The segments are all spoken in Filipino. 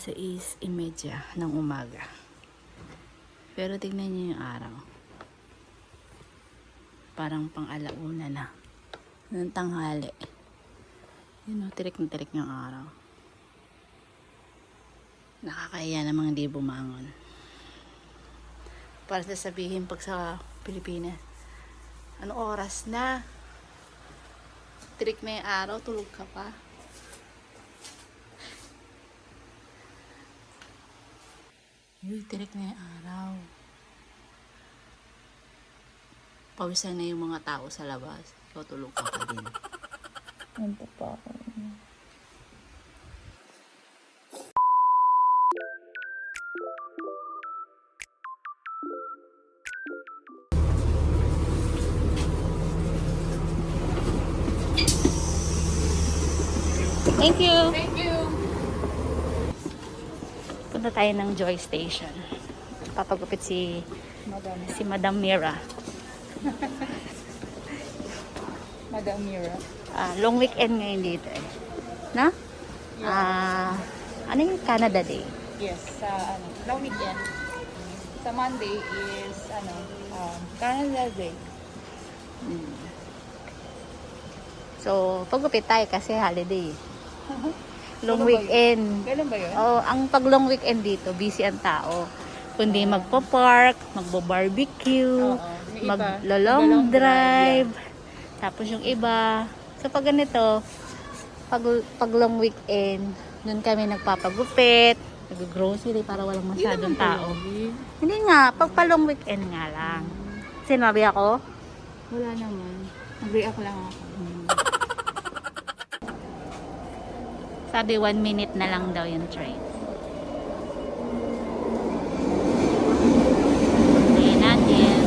6:30 ng umaga. Pero tignan niyo yung araw. Parang pang-alauna na. Ng tanghali. Yun o, tirik na tirik yung araw. Nakakahiya namang hindi bumangon. Para sasabihin pag sa Pilipinas, ano oras na? Tirik na yung araw, tulog ka pa. Uy, tirik na yung araw. Pawisan na yung mga tao sa labas. Ikaw tulog ka pa din. Ano pa ako? Thank you! Thank you! Punta tayo ng Joy Station. Papagupit si Madam Mira. Madam Mira. Long weekend ngayon dito eh. Na? Ano yung Canada Day? Yes, sa long weekend. Sa Monday is Canada Day. So, pagupit tayo kasi holiday. Long Ano ba weekend. Ganun ba yun? Oh, ang pag long weekend dito, busy ang tao. Kundi magpo-park, magbo-barbecue, Oo, may iba. maglo-long Maglo-long drive. Tapos yung iba, so pag ganito, pag long weekend, doon kami nagpapagupit, nag-grocery para walang masyadong tao. Hindi nga, pag pa long weekend nga lang. Sinabi ako? Wala naman. Nag-react lang ako. Sabi 1 minute na lang daw yung train. Hintayin natin.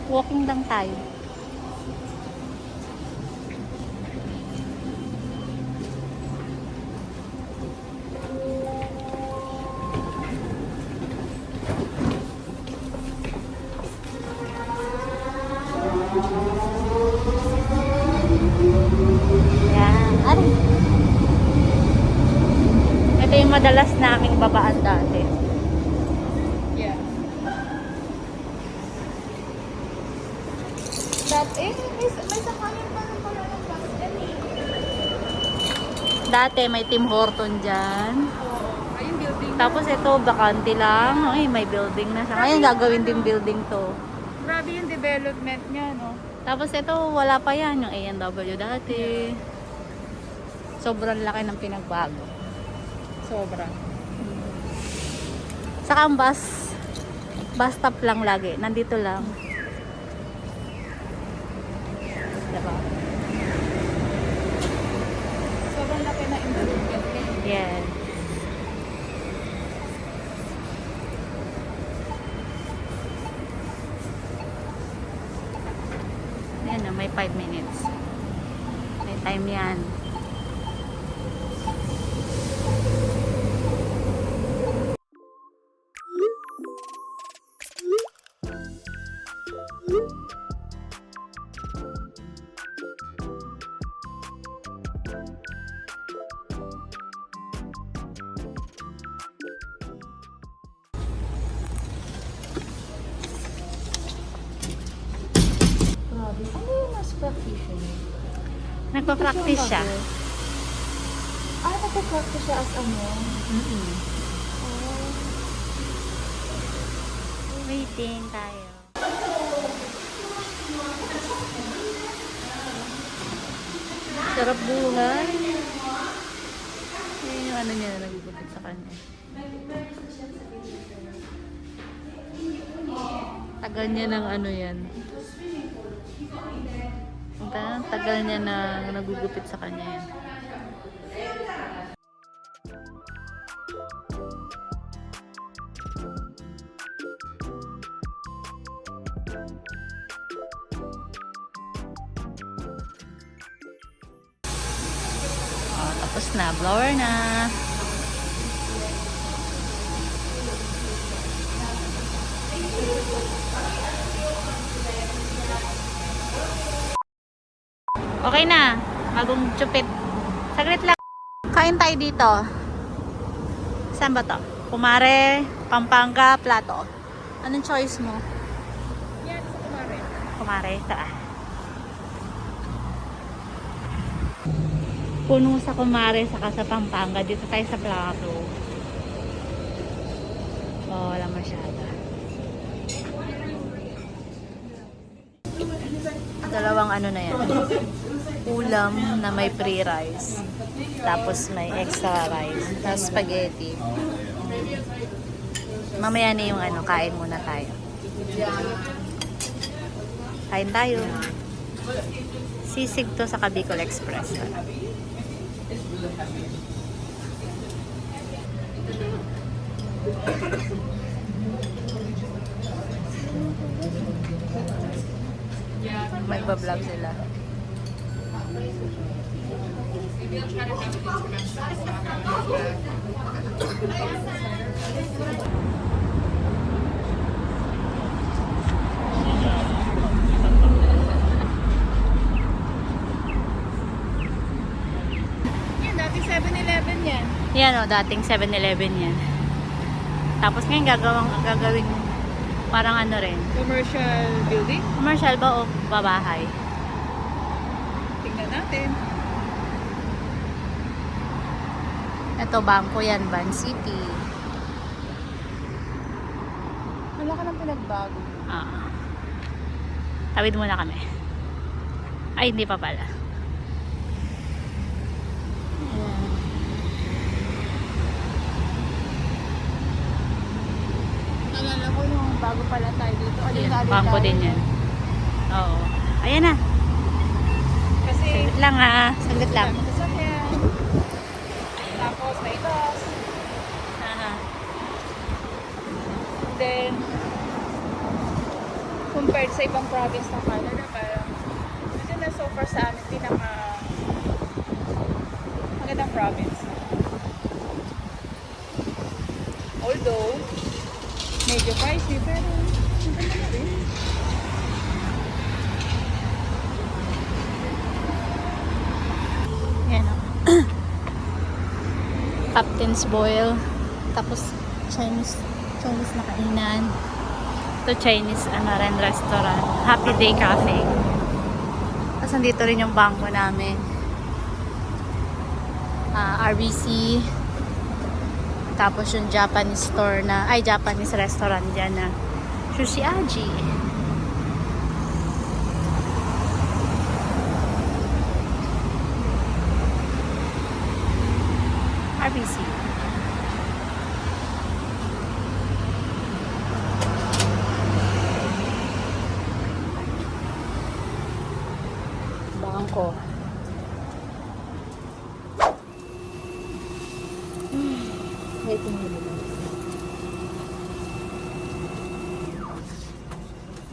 Walking lang tayo. Yan. Ano? Ito yung madalas naming babaan dati. Yeah. May sakayan pa ng pala ng bus dyan eh. Dati may Tim Horton dyan. Ay, yung building. Tapos ito, bakante lang. Ay, may building na siya. Ngayon, gagawin din building to. Grabe yung development niya, no? Tapos ito, wala pa yan. Yung A&W dati. Sobrang laki ng pinagbago. Sobra. Saka ang bus stop lang lagi. Nandito lang. Diba? Sobrang laki na improvement niya. Yes. Ayan na, may 5 minutes. May time yan. Grabe. Ano yung mas practitioner? Nagpa-practice siya. Nagpa-practice siya as ano? Waiting tayo. Sarap buhay. Yan yung ano niya na nagugupit sa kanya. Tagal niya ng ano yan. Tagal niya na nagugupit sa kanya yan. Oh, tapos na. Blower na. Okay na. Bagong chupit. Saglit lang. Kain tayo dito. Saan ba to? Kumare, Pampanga, Plato. Anong choice mo? Yan, sa kumare. Kumare, ito ah. Puno sa Kumare, saka sa Pampanga. Dito tayo sa Plato. Oh, wala masyado. Dalawang ano na yan. Ulam na may free rice. Tapos may extra rice. Tapos spaghetti. Mamaya na yung ano, kain muna tayo. Kain tayo. Sisig to sa Bicol Express. Magbablog sila. Yan, dati 7-Eleven yan. Yan o, dating 7-Eleven yan. Tapos ngayon gagawin parang ano rin. Commercial building. Commercial ba o babahay? Tingnan natin. Ito, bangko yan, Van City. Wala ka nang pinagbago. Ah. Tawid muna kami. Ay, hindi pa pala. Ayan. Nalala ko nung bago pala tayo dito. Ayan, bangko din yan. Oo. Ayan na. Kasi, Saglit lang ah. Saglit lang. dami sasakyan. Tapos may bus. Aha. Then, compared sa ibang province ng Canada, parang ito na so far sa amin pinaka magandang province. Although, medyo pricey, pero maganda na rin. Yan o. Captain's Boil. Tapos Chinese na kainan. Ito Chinese ano rin restaurant. Happy Day Cafe. Tapos nandito rin yung bangko namin. RBC. Tapos yung Japanese store na, ay Japanese restaurant dyan na Sushi Aji. RBC. Bangko. Waiting mo dito.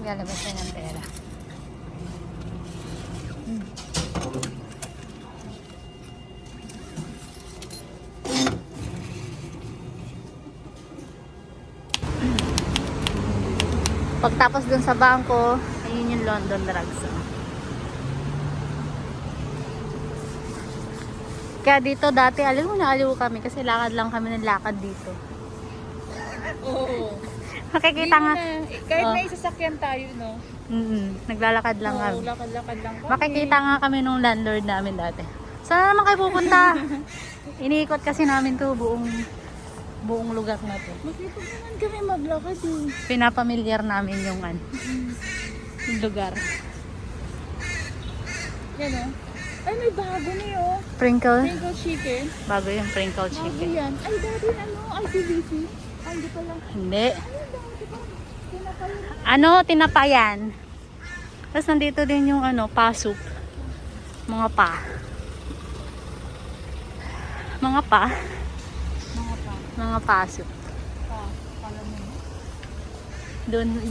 Galabas na ng pera. Pagtapos dun sa bangko, ayun yung London Drugs. Kaya dito dati, alam mo na aliw kami kasi lakad lang kami ng lakad dito. Oo. Makikita nga. Kahit Oh. may sasakyan tayo, no? Naglalakad lang Oo, kami. lakad-lakad lang kami. Makikita nga kami nung landlord namin dati. Saan naman kayo pupunta? Iniikot kasi namin to buong lugar na to. Makikita naman kami maglakad eh. Pinapamilyar namin yung yung lugar. Yan o. Ay, may bago niyo. Sprinkle. Sprinkle chicken. Bago yung sprinkle Bago chicken. yan. Ay, dati ano? ICBC? Ay, hindi pala. Hindi. Ay, dati pa. Tinapay. Ano, tinapayan. Tapos nandito din yung ano, pa-soup. Mga pa. Mga pa. Mga pa. Mga pa-soup. Pa. Pala mo.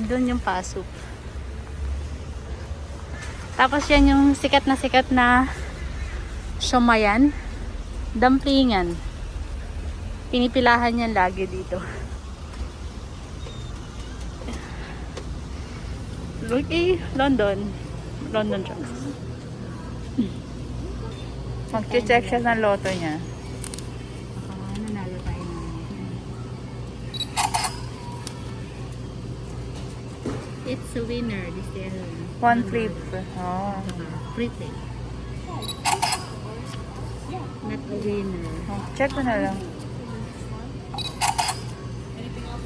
Doon yung pa-soup. Tapos yan yung sikat na siomaian. Dumplingan. Pinipilahan yan lagi dito. Look London. London trucks. Mag-check siya ng loto niya. Nanalo tayo ng It's a winner. This is One flip. Oh. pretty. Not a winner. Check mo na lang.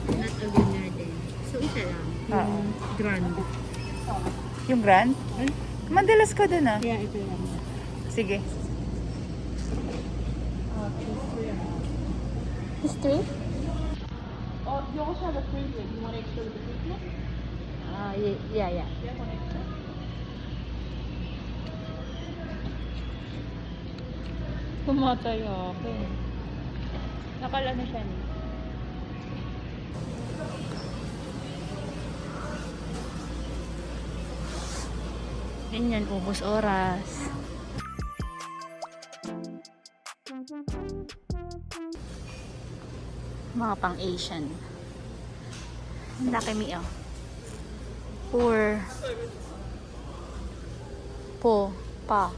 Not a winner din. So, isa lang. Oo. Grand. Yung grand? Madalas ka dun ah. Kaya ito lang. Sige. History? Oh, you also have a free drink. You want extra with the free drink? Yeah. Yeah, one extra. Pumatay ako. Nakala na siya niya. Ganyan, ubos oras. Mga pang Asian. Ang laki mi oh. Poor. Pa.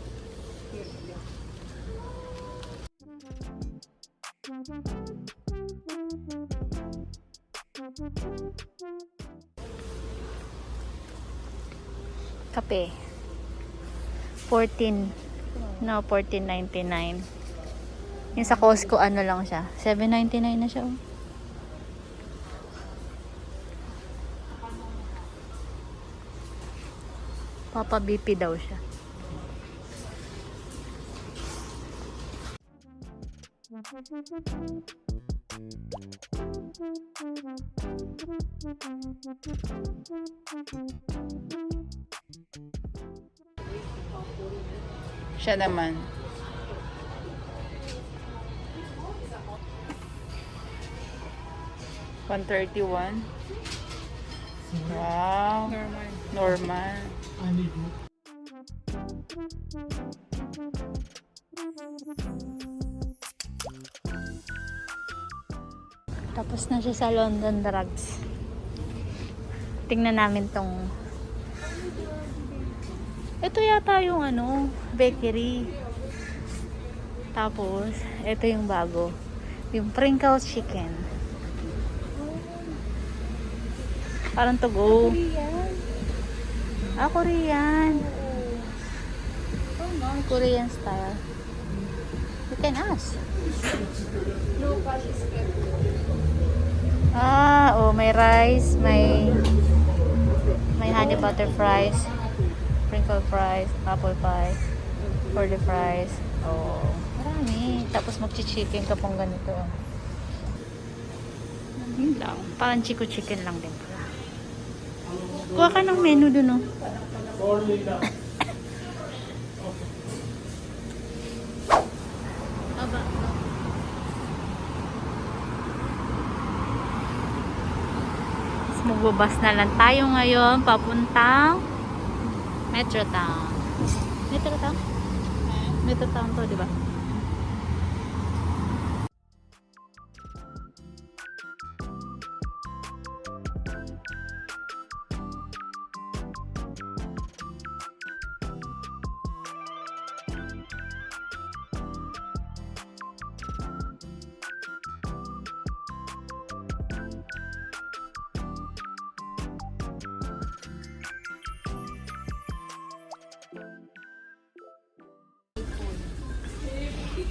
Kape. 14.99. Yung sa Costco, ano lang siya. 7.99 na siya. Oh. Papa BP daw siya. Siya naman. $131. Wow. Normal. Tapos na siya sa London Drugs. Tingnan namin tong ito yata yung ano, bakery. Tapos, ito yung bago. Yung sprinkle chicken. Parang to go. Korean. Korean style. You can ask. May rice, may honey butter fries, sprinkle fries, apple pie, curly fries. Marami. Tapos magchi-chicken ka pong ganito. Yun lang. Parang chicken lang din pala. Kuha ka ng menu dun, oh. Aba. Magbabas na lang tayo ngayon papuntang Metrotown. Metrotown? Metrotown to, di ba?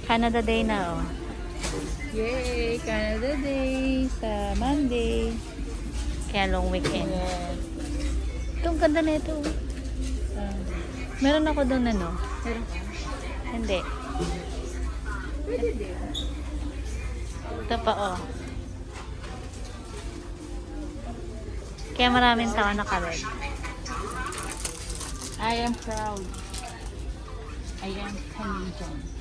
Canada Day na, oh. Yay! Canada Day sa Monday. Kaya long weekend. Ito, ang ganda na ito. Meron ako doon, ano? Hindi. Pwede din. Ito pa, oh. Kaya maraming tao naka-red. I am proud. I am Canadian.